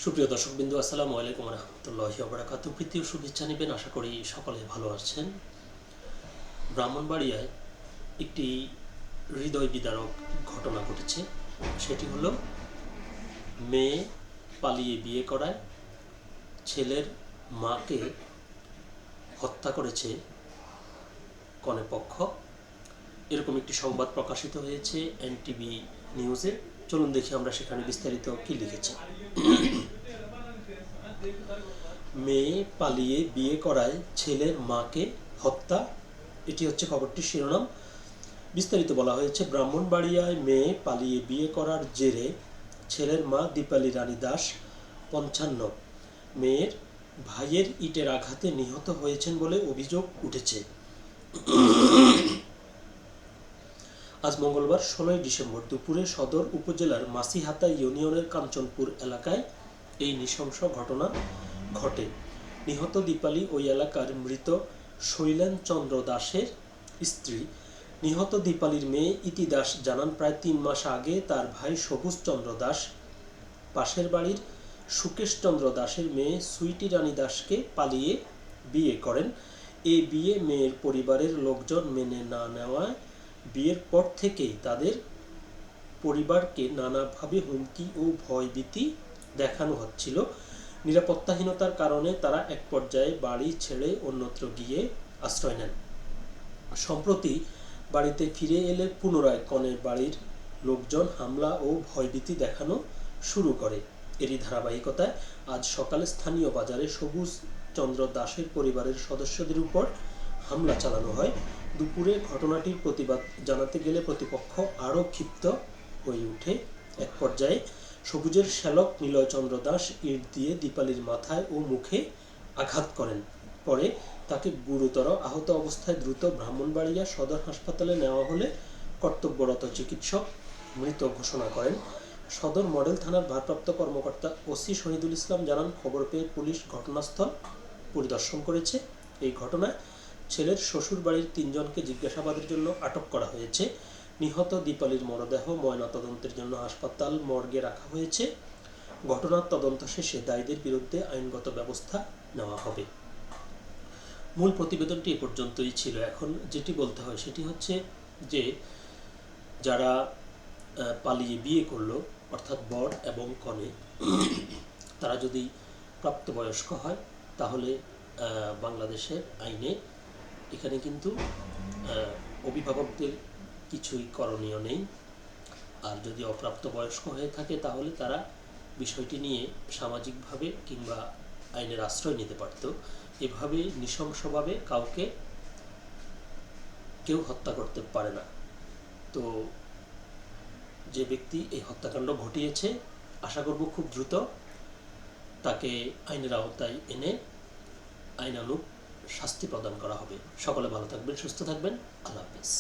সুপ্রিয় দর্শকবৃন্দু, আসসালামু আলাইকুম রহমতুল্লাহি ওয়া বারাকাতুহু। প্রীতি ও শুভেচ্ছা নেবেন, আশা করি সকলে ভালো আছেন। ব্রাহ্মণবাড়িয়ায় একটি হৃদয় বিদারক ঘটনা ঘটেছে। সেটি হলো, মেয়ে পালিয়ে বিয়ে করায় ছেলের মাকে হত্যা করেছে কনেপক্ষ। এরকম একটি সংবাদ প্রকাশিত হয়েছে এনটিভি নিউজে। চলুন দেখি আমরা সেখানে বিস্তারিত কি লিখেছে। মেয়ে পালিয়ে বিয়ে করায় ছেলের মাকে হত্যা, এটি হচ্ছে খবরটির শিরোনাম। বিস্তারিত বলা হয়েছে, ব্রাহ্মণবাড়িয়ায় মেয়ে পালিয়ে বিয়ে করার জেরে ছেলের মা দীপালি রানী দাস ৫৫ মেয়ের ভাইয়ের ইটের আঘাতে নিহত হয়েছেন বলে অভিযোগ উঠেছে। আজ মঙ্গলবার ১৬ ডিসেম্বর দুপুরে সদর উপজেলার মাসিহাতা ইউনিয়নের কাঞ্চনপুর এলাকায় এই নৃশংস ঘটনা ঘটে। নিহত দীপালি ওই এলাকার মৃত শৈলেন চন্দ্র দাসের স্ত্রী। নিহত দীপালির মেয়ে ইতি দাস জানান, প্রায় ৩ মাস আগে তার ভাই সবুজ চন্দ্র দাস পাশের বাড়ির সুকেশ চন্দ্র দাসের মেয়ে সুইটি রানী দাসকে পালিয়ে বিয়ে করেন। এই বিয়ে মেয়ের পরিবারের লোকজন মেনে না নেওয়ায় বিয়ের পর থেকেই তাদের পরিবারকে নানাভাবে হুমকি ও ভয়ভীতি দেখানো হচ্ছিল। নিরাপত্তাহীনতার কারণে তারা এক পর্যায়ে বাড়ি ছেড়ে অন্যত্র গিয়ে আশ্রয় নেন। সম্প্রতি বাড়িতে ফিরে এলে পুনরায় কনের বাড়ির লোকজন হামলা ও ভয়ভীতি দেখানো শুরু করে। এরই ধারাবাহিকতায় আজ সকালে স্থানীয় বাজারে সবুজ চন্দ্র দাসের পরিবারের সদস্যদের উপর হামলা চালানো হয়। দুপুরে ঘটনাটির প্রতিবাদ জানাতে গেলে প্রতিপক্ষ আরও ক্ষিপ্ত হয়ে ওঠে। এক পর্যায়ে সবুজের শ্যালক নিলয় চন্দ্র দাস ইট দিয়ে দীপালির মাথায় ও মুখে আঘাত করেন। পরে তাকে গুরুতর আহত অবস্থায় দ্রুত ব্রাহ্মণবাড়িয়া সদর হাসপাতালে নেওয়া হলে কর্তব্যরত চিকিৎসক মৃত ঘোষণা করেন। সদর মডেল থানার ভারপ্রাপ্ত কর্মকর্তা ওসি শহীদুল ইসলাম জানান, খবর পেয়ে পুলিশ ঘটনাস্থল পরিদর্শন করেছে। এই ঘটনায় ছেলের শ্বশুর বাড়ির ৩ জনকে জিজ্ঞাসাবাদের জন্য আটক করা হয়েছে। নিহত দীপালির মরদেহ ময়নাতদন্তের জন্য হাসপাতাল মর্গে রাখা হয়েছে। ঘটনার তদন্ত শেষে দায়ীদের বিরুদ্ধে আইনগত ব্যবস্থা নেওয়া হবে। মূল প্রতিবেদনটি এ পর্যন্তই ছিল। এখন যেটি বলতে হয় সেটি হচ্ছে যে, যারা পালিয়ে বিয়ে করলো, অর্থাৎ বর এবং কনে, তারা যদি প্রাপ্তবয়স্ক হয় তাহলে বাংলাদেশের আইনে এখানে কিন্তু অভিভাবকদের কিছুই করণীয় নেই। আর যদি অপ্রাপ্তবয়স্ক হয়ে থাকে তাহলে তারা বিষয়টি নিয়ে সামাজিকভাবে কিংবা আইনের আশ্রয় নিতে পারত। এভাবে নৃশংসভাবে কাউকে কেউ হত্যা করতে পারে না। তো যে ব্যক্তি এই হত্যাকাণ্ড ঘটিয়েছে, আশা করব খুব দ্রুত তাকে আইনের আওতায় এনে আইনানুগ শাস্তি প্রদান করা হবে। সকলে ভালো থাকবেন, সুস্থ থাকবেন। আল্লাহ হাফেজ।